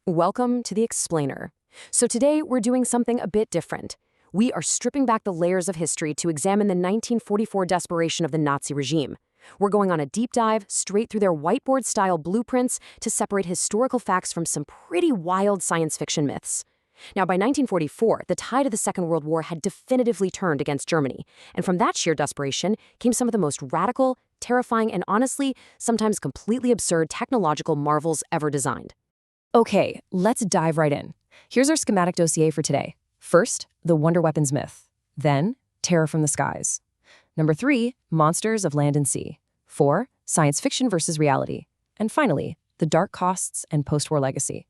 Welcome to the Explainer. So today we're doing something a bit different. We are stripping back the layers of history to examine the 1944 desperation of the Nazi regime. We're going on a deep dive straight through their whiteboard-style blueprints to separate historical facts from some pretty wild science fiction myths. Now, by 1944, the tide of the Second World War had definitively turned against Germany, and from that sheer desperation came some of the most radical, terrifying, and honestly, sometimes completely absurd technological marvels ever designed. Okay, let's dive right in. Here's our schematic dossier for today. First, the Wunderwaffen myth. Then, terror from the skies. Number 3, monsters of land and sea. 4, science fiction versus reality. And finally, the dark costs and post-war legacy.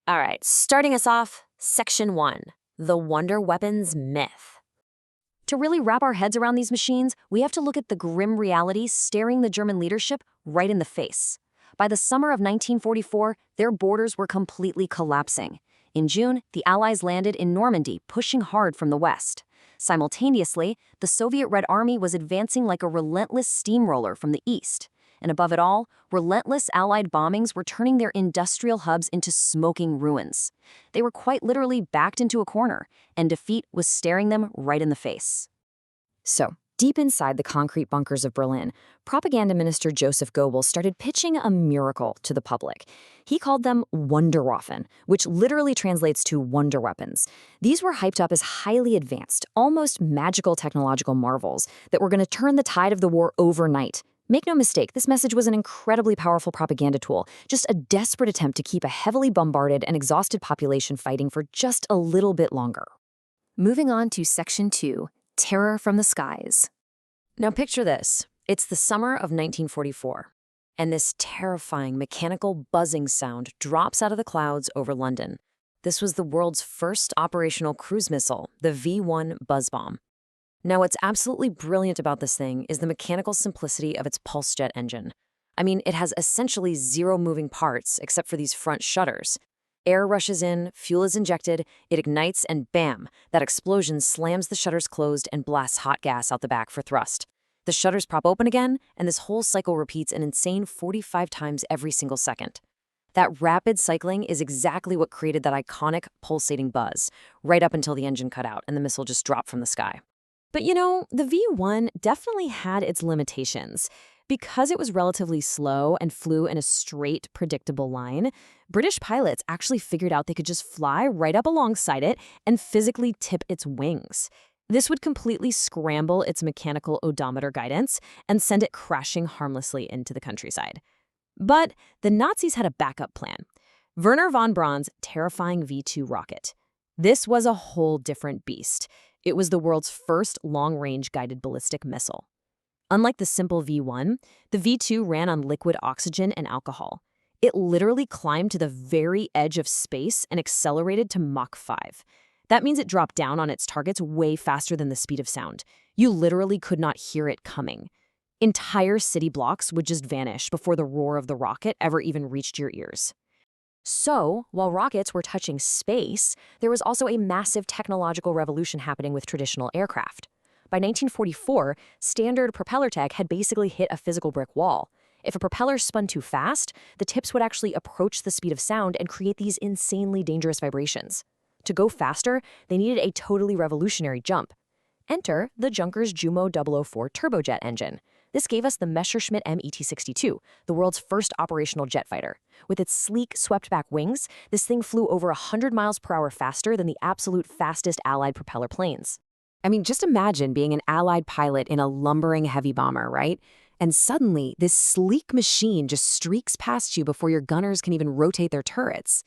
All right, starting us off, Section 1, the Wunderwaffen myth. To really wrap our heads around these machines, we have to look at the grim reality staring the German leadership right in the face. By the summer of 1944, their borders were completely collapsing. In June, the Allies landed in Normandy, pushing hard from the west. Simultaneously, the Soviet Red Army was advancing like a relentless steamroller from the east. And above it all, relentless Allied bombings were turning their industrial hubs into smoking ruins. They were quite literally backed into a corner, and defeat was staring them right in the face. So, deep inside the concrete bunkers of Berlin, propaganda minister Joseph Goebbels started pitching a miracle to the public. He called them Wunderwaffen, which literally translates to wonder weapons. These were hyped up as highly advanced, almost magical technological marvels that were going to turn the tide of the war overnight. Make no mistake, this message was an incredibly powerful propaganda tool, just a desperate attempt to keep a heavily bombarded and exhausted population fighting for just a little bit longer. Moving on to Section 2, terror from the skies. Now picture this. It's the summer of 1944, and this terrifying mechanical buzzing sound drops out of the clouds over London. This was the world's first operational cruise missile, the V-1 buzz bomb. Now, what's absolutely brilliant about this thing is the mechanical simplicity of its pulse jet engine. I mean, it has essentially zero moving parts except for these front shutters. Air rushes in, fuel is injected, it ignites, and bam, that explosion slams the shutters closed and blasts hot gas out the back for thrust. The shutters pop open again, and this whole cycle repeats an insane 45 times every single second. That rapid cycling is exactly what created that iconic pulsating buzz, right up until the engine cut out and the missile just dropped from the sky. But you know, the V-1 definitely had its limitations. Because it was relatively slow and flew in a straight, predictable line, British pilots actually figured out they could just fly right up alongside it and physically tip its wings. This would completely scramble its mechanical odometer guidance and send it crashing harmlessly into the countryside. But the Nazis had a backup plan. Wernher von Braun's terrifying V-2 rocket. This was a whole different beast. It was the world's first long-range guided ballistic missile. Unlike the simple V-1, the V-2 ran on liquid oxygen and alcohol. It literally climbed to the very edge of space and accelerated to Mach 5. That means it dropped down on its targets way faster than the speed of sound. You literally could not hear it coming. Entire city blocks would just vanish before the roar of the rocket ever even reached your ears. So, while rockets were touching space, there was also a massive technological revolution happening with traditional aircraft. By 1944, standard propeller tech had basically hit a physical brick wall. If a propeller spun too fast, the tips would actually approach the speed of sound and create these insanely dangerous vibrations. To go faster, they needed a totally revolutionary jump. Enter the Junkers Jumo 004 turbojet engine. This gave us the Messerschmitt Me 62, the world's first operational jet fighter. With its sleek, swept-back wings, this thing flew over 100 miles per hour faster than the absolute fastest Allied propeller planes. I mean, just imagine being an Allied pilot in a lumbering heavy bomber, right? And suddenly, this sleek machine just streaks past you before your gunners can even rotate their turrets.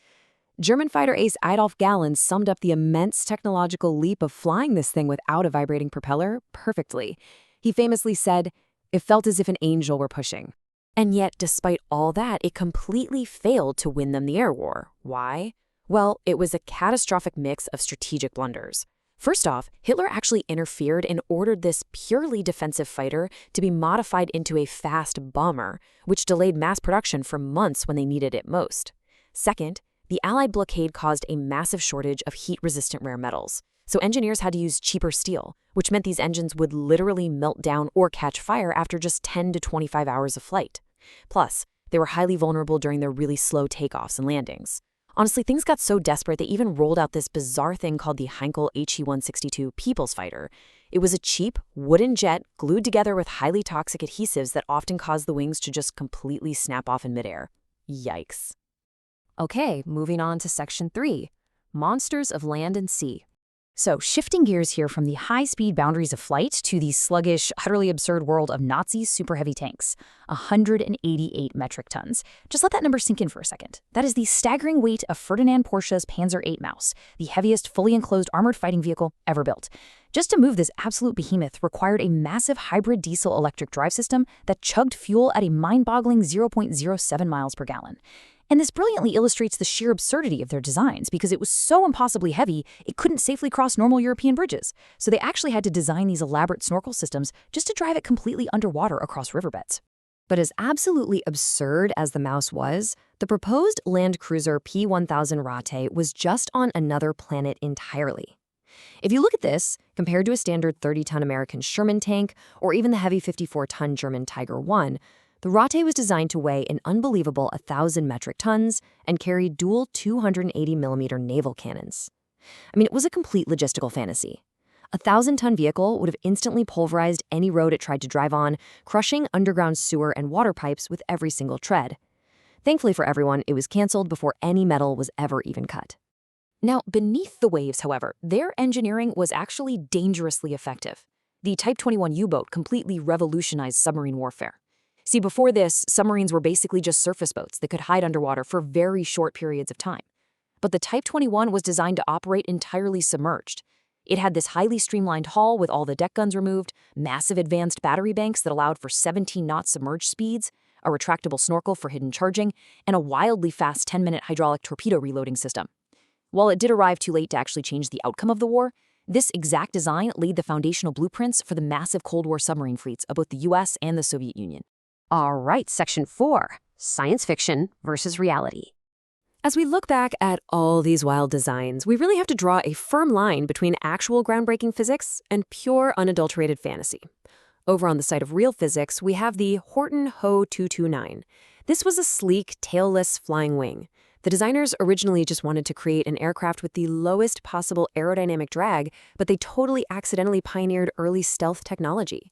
German fighter ace Adolf Galland summed up the immense technological leap of flying this thing without a vibrating propeller perfectly. He famously said, "It felt as if an angel were pushing." And yet, despite all that, it completely failed to win them the air war. Why? Well, it was a catastrophic mix of strategic blunders. First off, Hitler actually interfered and ordered this purely defensive fighter to be modified into a fast bomber, which delayed mass production for months when they needed it most. Second, the Allied blockade caused a massive shortage of heat-resistant rare metals. So engineers had to use cheaper steel, which meant these engines would literally melt down or catch fire after just 10 to 25 hours of flight. Plus, they were highly vulnerable during their really slow takeoffs and landings. Honestly, things got so desperate they even rolled out this bizarre thing called the Heinkel He-162 People's Fighter. It was a cheap, wooden jet glued together with highly toxic adhesives that often caused the wings to just completely snap off in midair. Yikes. Okay, moving on to Section 3, Monsters of Land and Sea. So, shifting gears here from the high-speed boundaries of flight to the sluggish, utterly absurd world of Nazi super heavy tanks, 188 metric tons. Just let that number sink in for a second. That is the staggering weight of Ferdinand Porsche's Panzer VIII Maus, the heaviest fully enclosed armored fighting vehicle ever built. Just to move this absolute behemoth required a massive hybrid diesel-electric drive system that chugged fuel at a mind-boggling 0.07 miles per gallon. And this brilliantly illustrates the sheer absurdity of their designs because it was so impossibly heavy, it couldn't safely cross normal European bridges. So they actually had to design these elaborate snorkel systems just to drive it completely underwater across riverbeds. But as absolutely absurd as the Maus was, the proposed land cruiser P-1000 Rate was just on another planet entirely. If you look at this, compared to a standard 30-ton American Sherman tank or even the heavy 54-ton German Tiger I, the Rate was designed to weigh an unbelievable 1,000 metric tons and carry dual 280mm naval cannons. I mean, it was a complete logistical fantasy. A 1,000-ton vehicle would have instantly pulverized any road it tried to drive on, crushing underground sewer and water pipes with every single tread. Thankfully for everyone, it was canceled before any metal was ever even cut. Now, beneath the waves, however, their engineering was actually dangerously effective. The Type 21 U-boat completely revolutionized submarine warfare. See, before this, submarines were basically just surface boats that could hide underwater for very short periods of time. But the Type 21 was designed to operate entirely submerged. It had this highly streamlined hull with all the deck guns removed, massive advanced battery banks that allowed for 17-knot submerged speeds, a retractable snorkel for hidden charging, and a wildly fast 10-minute hydraulic torpedo reloading system. While it did arrive too late to actually change the outcome of the war, this exact design laid the foundational blueprints for the massive Cold War submarine fleets of both the US and the Soviet Union. All right, Section 4, Science Fiction versus Reality. As we look back at all these wild designs, we really have to draw a firm line between actual groundbreaking physics and pure unadulterated fantasy. Over on the side of real physics, we have the Horton Ho 229. This was a sleek, tailless flying wing. The designers originally just wanted to create an aircraft with the lowest possible aerodynamic drag, but they totally accidentally pioneered early stealth technology.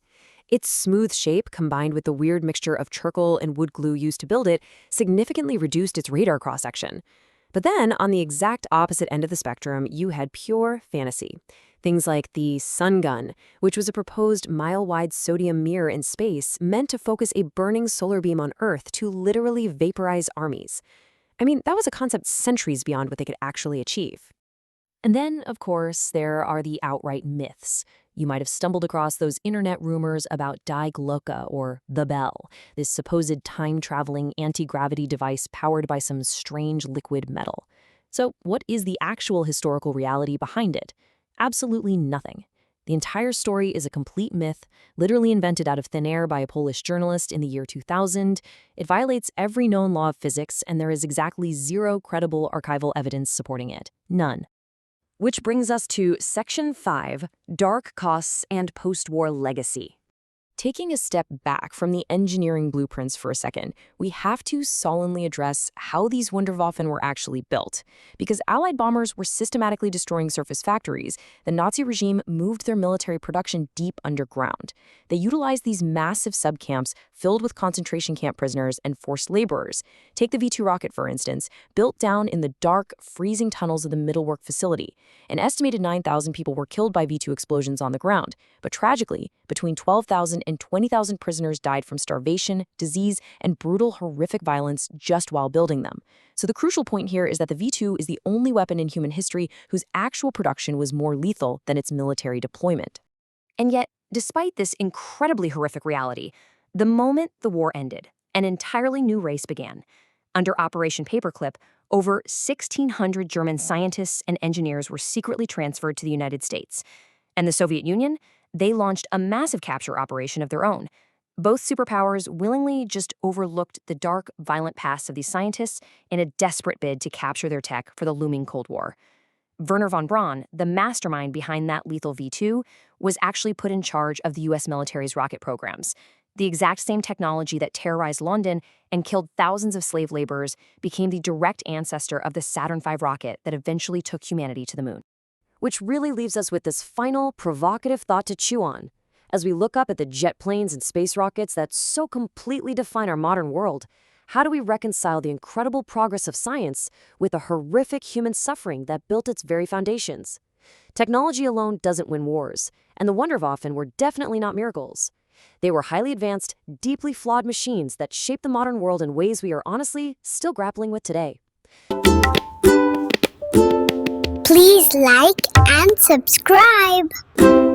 Its smooth shape, combined with the weird mixture of charcoal and wood glue used to build it, significantly reduced its radar cross-section. But then, on the exact opposite end of the spectrum, you had pure fantasy. Things like the Sun Gun, which was a proposed mile-wide sodium mirror in space meant to focus a burning solar beam on Earth to literally vaporize armies. I mean, that was a concept centuries beyond what they could actually achieve. And then, of course, there are the outright myths. You might have stumbled across those internet rumors about Die Glocke, or the Bell, this supposed time-traveling anti-gravity device powered by some strange liquid metal. So what is the actual historical reality behind it? Absolutely nothing. The entire story is a complete myth, literally invented out of thin air by a Polish journalist in the year 2000. It violates every known law of physics, and there is exactly zero credible archival evidence supporting it. None. Which brings us to Section 5, Dark Costs and Post-War Legacy. Taking a step back from the engineering blueprints for a second, we have to solemnly address how these Wunderwaffen were actually built. Because Allied bombers were systematically destroying surface factories, the Nazi regime moved their military production deep underground. They utilized these massive subcamps filled with concentration camp prisoners and forced laborers. Take the V-2 rocket, for instance, built down in the dark, freezing tunnels of the Mittelwerk facility. An estimated 9,000 people were killed by V-2 explosions on the ground, but tragically, between 12,000 and 20,000 prisoners died from starvation, disease, and brutal, horrific violence just while building them. So the crucial point here is that the V-2 is the only weapon in human history whose actual production was more lethal than its military deployment. And yet, despite this incredibly horrific reality, the moment the war ended, an entirely new race began. Under Operation Paperclip, over 1,600 German scientists and engineers were secretly transferred to the United States. And the Soviet Union? They launched a massive capture operation of their own. Both superpowers willingly just overlooked the dark, violent past of these scientists in a desperate bid to capture their tech for the looming Cold War. Wernher von Braun, the mastermind behind that lethal V-2, was actually put in charge of the U.S. military's rocket programs. The exact same technology that terrorized London and killed thousands of slave laborers became the direct ancestor of the Saturn V rocket that eventually took humanity to the moon. Which really leaves us with this final, provocative thought to chew on. As we look up at the jet planes and space rockets that so completely define our modern world, how do we reconcile the incredible progress of science with the horrific human suffering that built its very foundations? Technology alone doesn't win wars, and the Wunderwaffen were definitely not miracles. They were highly advanced, deeply flawed machines that shaped the modern world in ways we are honestly still grappling with today. Please like and subscribe.